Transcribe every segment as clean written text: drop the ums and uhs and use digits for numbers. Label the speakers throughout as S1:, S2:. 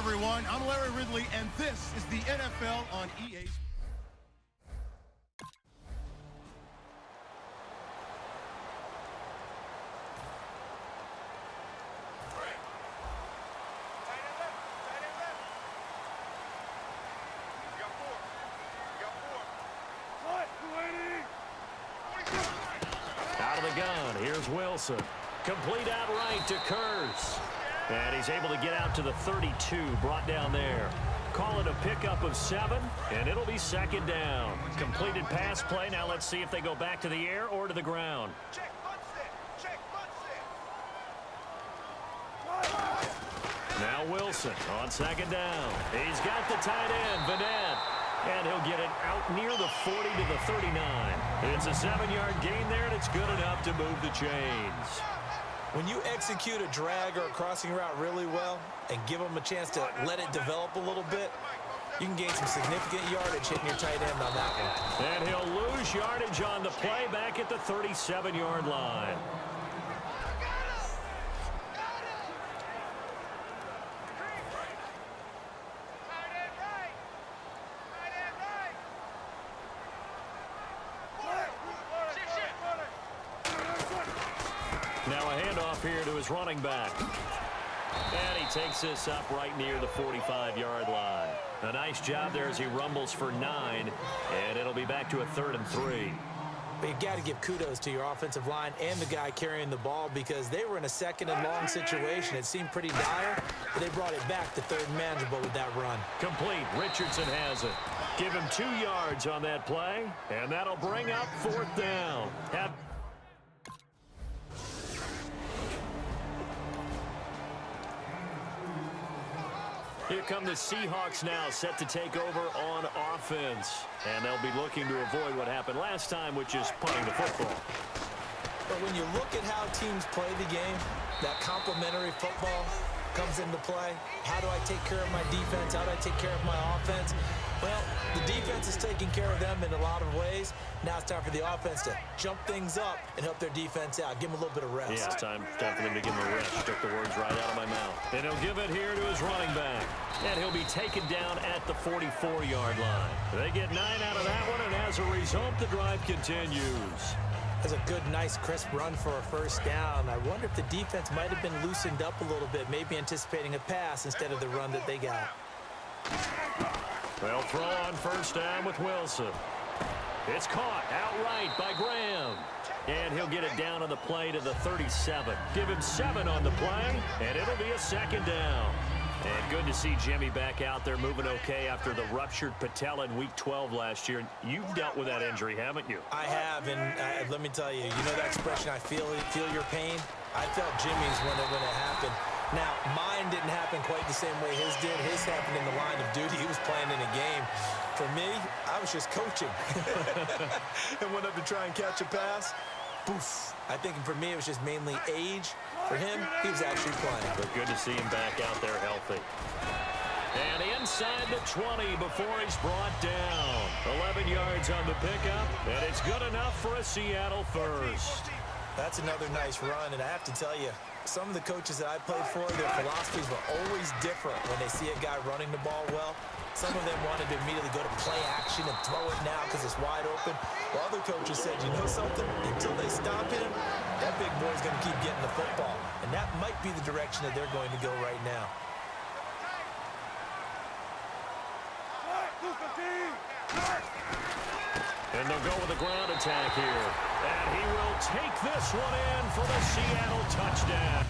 S1: everyone. I'm Larry Ridley, and this is the NFL on EA.
S2: Out of the gun, here's Wilson. Complete outright to Kurz. And he's able to get out to the 32, brought down there. Call it a pickup of 7, and it'll be second down. Completed pass play. Now let's see if they go back to the air or to the ground. Now Wilson on second down. He's got the tight end, Vanette. And he'll get it out near the 40 to the 39. It's a 7-yard gain there, and it's good enough to move the chains.
S3: When you execute a drag or a crossing route really well and give them a chance to let it develop a little bit, you can gain some significant yardage hitting your tight end on that one.
S2: And he'll lose yardage on the play back at the 37-yard line. Now a handoff here to his running back. And he takes this up right near the 45-yard line. A nice job there as he rumbles for 9. And it'll be back to a 3rd and 3.
S3: But you've got to give kudos to your offensive line and the guy carrying the ball because they were in a 2nd and long situation. It seemed pretty dire, but they brought it back to 3rd and manageable with that run.
S2: Complete. Richardson has it. Give him 2 yards on that play, and that'll bring up 4th down. Here come the Seahawks now, set to take over on offense. And they'll be looking to avoid what happened last time, which is punting the football.
S3: But when you look at how teams play the game, that complementary football comes into play. How do I take care of my defense? How do I take care of my offense? Well, the defense is taking care of them in a lot of ways. Now it's time for the offense to jump things up and help their defense out. Give them a little bit of rest.
S2: Yeah, it's time for them to give him a rest. Took the words right out of my mouth. And he'll give it here to his running back. And he'll be taken down at the 44-yard line. They get 9 out of that one, and as a result, the drive continues.
S3: That's a good, nice, crisp run for a first down. I wonder if the defense might have been loosened up a little bit, maybe anticipating a pass instead of the run that they got.
S2: They'll throw on first down with Wilson. It's caught outright by Graham. And he'll get it down on the play to the 37. Give him 7 on the play, and it'll be a second down. And good to see Jimmy back out there moving okay after the ruptured patella in Week 12 last year. You've dealt with that injury, haven't you?
S3: I have, and let me tell you, you know that expression, I feel your pain? I felt Jimmy's when it happened. Now, mine didn't happen quite the same way his did. His happened in the line of duty. He was playing in a game. For me, I was just coaching. And went up to try and catch a pass. Poof. I think for me, it was just mainly age. For him, he was actually playing.
S2: But good to see him back out there healthy. And inside the 20 before he's brought down. 11 yards on the pickup, and it's good enough for a Seattle first.
S3: That's another nice run, and I have to tell you, some of the coaches that I played for, their philosophies were always different when they see a guy running the ball well. Some of them wanted to immediately go to play action and throw it now because it's wide open. While other coaches said, you know something? Until they stop him, that big boy's going to keep getting the football. And that might be the direction that they're going to go right now.
S2: And they'll go with a ground attack here. And he will take this one in for the Seattle touchdown.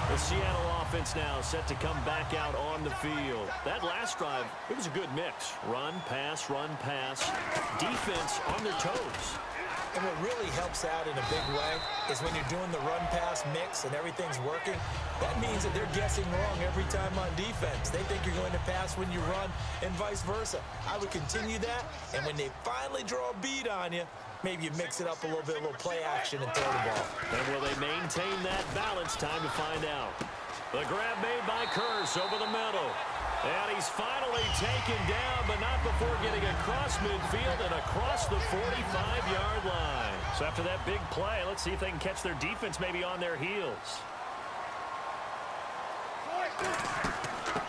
S2: The Seattle offense now set to come back out on the field. That last drive, it was a good mix. Run, pass, defense on their toes.
S3: And what really helps out in a big way is when you're doing the run-pass mix and everything's working, that means that they're guessing wrong every time on defense. They think you're going to pass when you run and vice versa. I would continue that, and when they finally draw a bead on you, maybe you mix it up a little bit, a little play action and throw the ball.
S2: And will they maintain that balance? Time to find out. The grab made by Kurz over the middle. And he's finally taken down, but not before getting across midfield and across the 45-yard line. So after that big play, let's see if they can catch their defense maybe on their heels.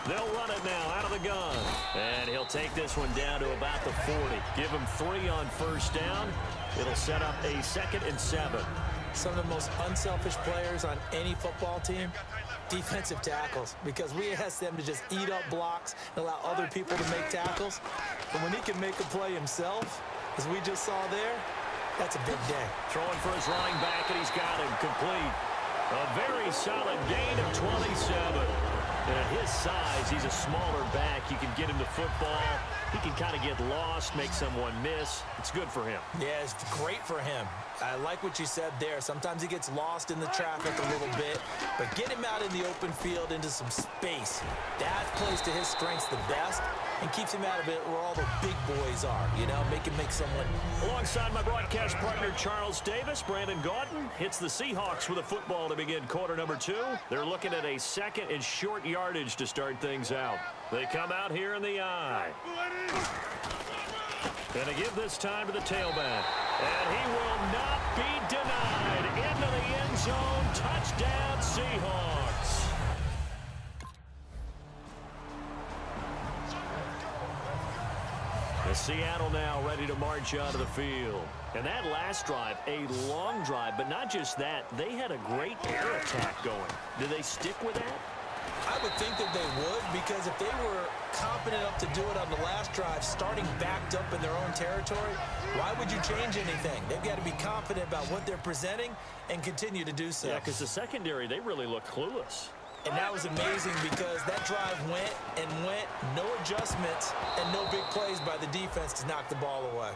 S2: They'll run it now out of the gun. And he'll take this one down to about the 40. Give him 3 on first down. It'll set up a 2nd and 7.
S3: Some of the most unselfish players on any football team, defensive tackles, because we ask them to just eat up blocks and allow other people to make tackles. But when he can make a play himself, as we just saw there, that's a big day.
S2: Throwing for his running back, and he's got him complete. A very solid gain of 27. And at his size, he's a smaller back. You can get him to football. He can kind of get lost, make someone miss. It's good for him.
S3: Yeah, it's great for him. I like what you said there. Sometimes he gets lost in the traffic a little bit, but get him out in the open field into some space. That plays to his strengths the best and keeps him out of it where all the big boys are, you know, make someone.
S2: Alongside my broadcast partner, Charles Davis, Brandon Gaudin hits the Seahawks with a football to begin quarter number 2. They're looking at a 2nd and short yardage to start things out. They come out here in the I. Going to give this time to the tailback. And he will not be denied. Into the end zone. Touchdown, Seahawks. The Seattle now ready to march onto the field. And that last drive, a long drive, but not just that. They had a great air attack going. Do they stick with that?
S3: I would think that they would, because if they were confident enough to do it on the last drive, starting backed up in their own territory, why would you change anything? They've got to be confident about what they're presenting and continue to do so.
S2: Yeah, because the secondary, they really look clueless.
S3: And that was amazing because that drive went and went, no adjustments, and no big plays by the defense to knock the ball away.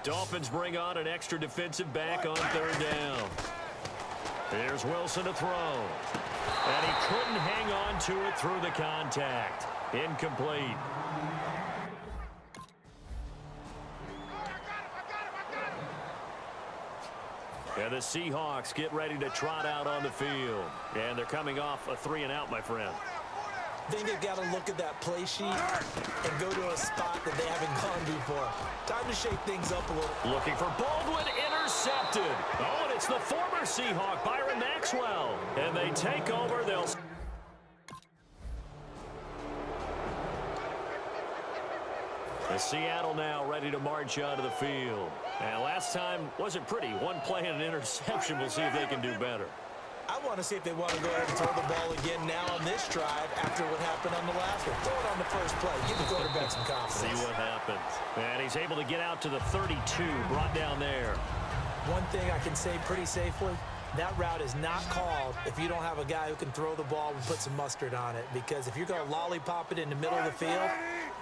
S2: Dolphins bring on an extra defensive back on 3rd down. Here's Wilson to throw. And he couldn't hang on to it through the contact. Incomplete. And the Seahawks get ready to trot out on the field. And they're coming off a 3-and-out, my friend.
S3: I think they've got to look at that play sheet and go to a spot that they haven't gone before. Time to shake things up a little.
S2: Looking for Baldwin, intercepted. Oh, and it's the former Seahawk, Byron Maxwell. And they take over. They'll... The Seattle now ready to march onto the field. And last time wasn't pretty. One play and an interception. We'll see if they can do better.
S3: I want to see if they want to go ahead and throw the ball again now on this drive after what happened on the last one. Throw it on the first play. Give the quarterback some confidence.
S2: See what happens. And he's able to get out to the 32, brought down there.
S3: One thing I can say pretty safely, that route is not called if you don't have a guy who can throw the ball and put some mustard on it. Because if you're going to lollipop it in the middle of the field,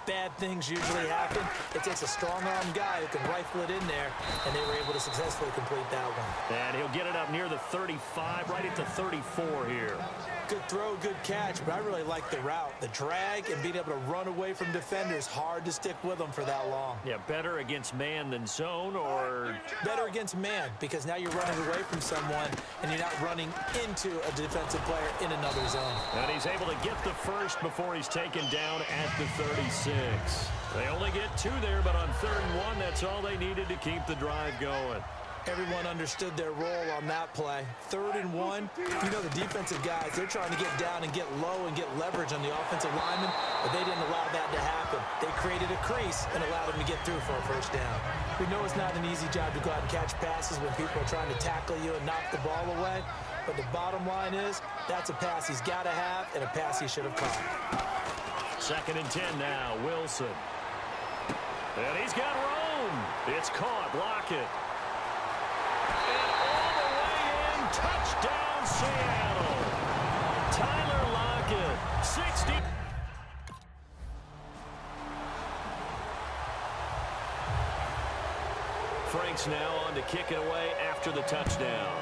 S3: bad things usually happen. It takes a strong-armed guy who can rifle it in there, and they were able to successfully complete that one.
S2: And he'll get it up near the 35, right at the 34 here.
S3: Good throw, good catch, but I really like the route. The drag and being able to run away from defenders, hard to stick with them for that long.
S2: Yeah, better against man than zone, or...
S3: Better against man, because now you're running away from someone, and you're not running into a defensive player in another zone.
S2: And he's able to get the first before he's taken down at the 36. They only get 2 there, but on 3rd and 1, that's all they needed to keep the drive going.
S3: Everyone understood their role on that play. 3rd and 1, you know the defensive guys, they're trying to get down and get low and get leverage on the offensive lineman, but they didn't allow that to happen. They created a crease and allowed them to get through for a first down. We know it's not an easy job to go out and catch passes when people are trying to tackle you and knock the ball away, but the bottom line is that's a pass he's got to have and a pass he should have caught.
S2: 2nd and 10 now, Wilson. And he's got room. It's caught, Lockett. And all the way in, touchdown Seattle. Tyler Lockett, 60. Franks now on to kick it away after the touchdown.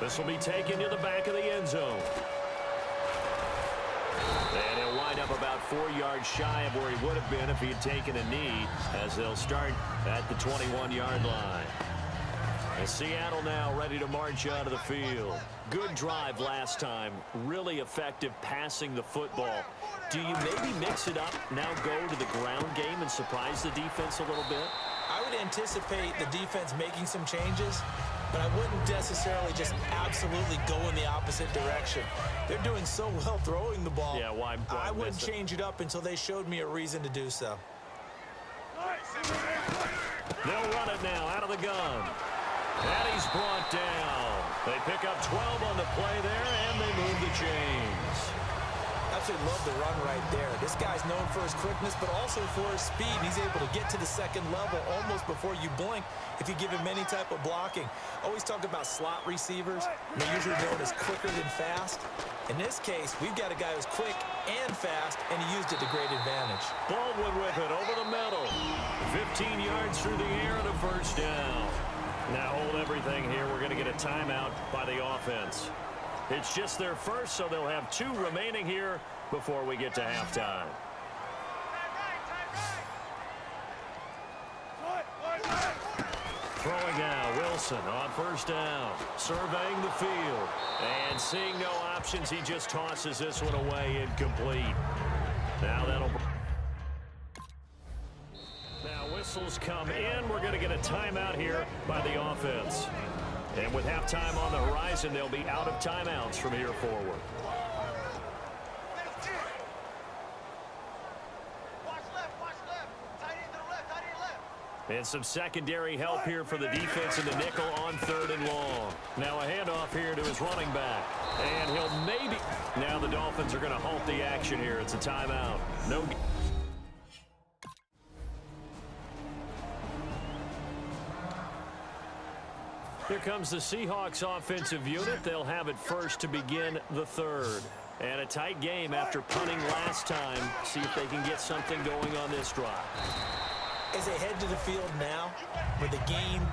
S2: This will be taken to the back of the end zone. And he'll wind up about 4 yards shy of where he would have been if he had taken a knee, as they'll start at the 21-yard line. And Seattle now ready to march out of the field. Good drive last time. Really effective passing the football. Do you maybe mix it up, now go to the ground game and surprise the defense a little bit?
S3: I would anticipate the defense making some changes, but I wouldn't necessarily just absolutely go in the opposite direction. They're doing so well throwing the ball.
S2: Yeah, why
S3: I wouldn't change it up until they showed me a reason to do so.
S2: They'll run it now out of the gun. And he's brought down. They pick up 12 on the play there, and they move the chains.
S3: Absolutely love the run right there. This guy's known for his quickness, but also for his speed. He's able to get to the second level almost before you blink if you give him any type of blocking. Always talk about slot receivers. They're usually known as quicker than fast. In this case, we've got a guy who's quick and fast, and he used it to great advantage.
S2: Baldwin with it over the middle. 15 yards through the air and a first down. Now hold everything here. We're going to get a timeout by the offense. It's just their first, so they'll have 2 remaining here before we get to halftime. Throwing now, Wilson on first down, surveying the field, and seeing no options, he just tosses this one away incomplete. Now that'll... Now whistles come in. We're going to get a timeout here by the offense. And with halftime on the horizon, they'll be out of timeouts from here forward. And some secondary help here for the defense in the nickel on 3rd and long. Now a handoff here to his running back. And he'll maybe... Now the Dolphins are going to halt the action here. It's a timeout. No... Here comes the Seahawks offensive unit. They'll have it first to begin the 3rd. And a tight game after punting last time. See if they can get something going on this drive.
S3: As they head to the field now, with the game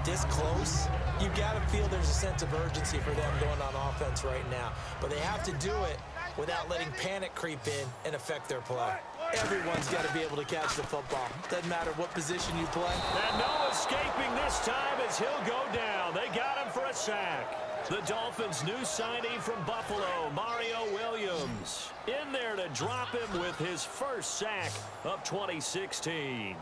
S3: this close, you've got to feel there's a sense of urgency for them going on offense right now. But they have to do it without letting panic creep in and affect their play. Everyone's got to be able to catch the football. Doesn't matter what position you play.
S2: And no escaping this time as he'll go down. They got him for a sack. The Dolphins' new signing from Buffalo, Mario Williams, in there to drop him with his first sack of 2016.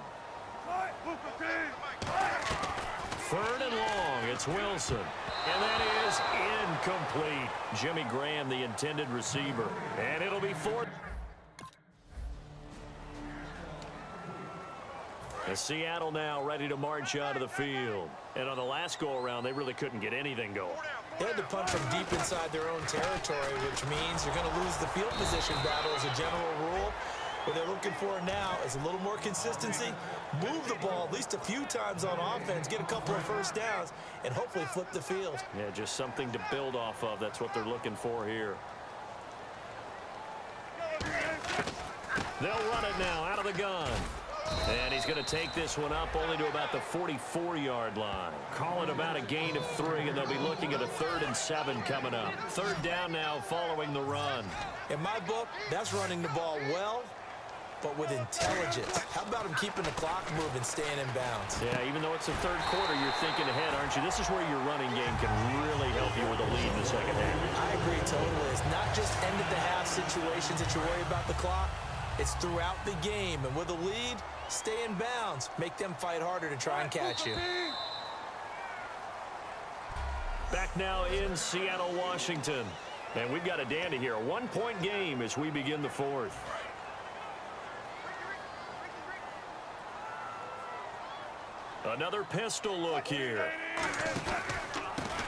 S2: 3rd and long, it's Wilson. And that is incomplete. Jimmy Graham, the intended receiver. And it'll be 4th. And Seattle now ready to march out of the field. And on the last go-around, they really couldn't get anything going.
S3: They had to punt from deep inside their own territory, which means you're going to lose the field position battle as a general rule. What they're looking for now is a little more consistency, move the ball at least a few times on offense, get a couple of first downs, and hopefully flip the field.
S2: Yeah, just something to build off of. That's what they're looking for here. They'll run it now out of the gun. And he's going to take this one up only to about the 44-yard line. Call it about a gain of 3, and they'll be looking at a 3rd and 7 coming up. 3rd down now following the run.
S3: In my book, that's running the ball well, but with intelligence. How about him keeping the clock moving, staying in bounds?
S2: Yeah, even though it's the 3rd quarter, you're thinking ahead, aren't you? This is where your running game can really help you with a lead in the second half.
S3: I agree totally. It's not just end-of-the-half situations that you worry about the clock. It's throughout the game, and with a lead, stay in bounds. Make them fight harder to try and catch you.
S2: Back now in Seattle, Washington. And we've got a dandy here. A 1-point game as we begin the 4th. Another pistol look here.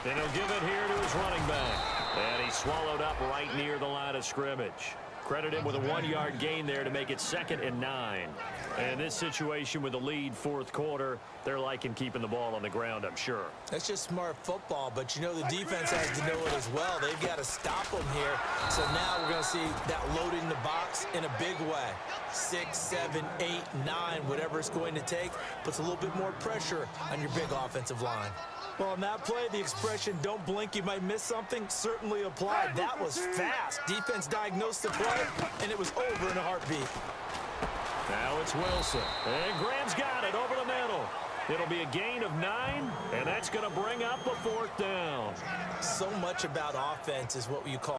S2: And he'll give it here to his running back. And he's swallowed up right near the line of scrimmage. Credit him with a 1-yard gain there to make it 2nd and 9. And this situation with the lead 4th quarter, they're liking keeping the ball on the ground, I'm sure.
S3: That's just smart football, but you know the defense has to know it as well. They've got to stop them here. So now we're going to see that loading the box in a big way. 6, 7, 8, 9, whatever it's going to take, puts a little bit more pressure on your big offensive line. Well, on that play, the expression, don't blink, you might miss something, certainly applied. That was fast. Defense diagnosed the play, and it was over in a heartbeat.
S2: Now it's Wilson. And Graham's got it over the middle. It'll be a gain of 9, and that's going to bring up a 4th down.
S3: So much about offense is what you call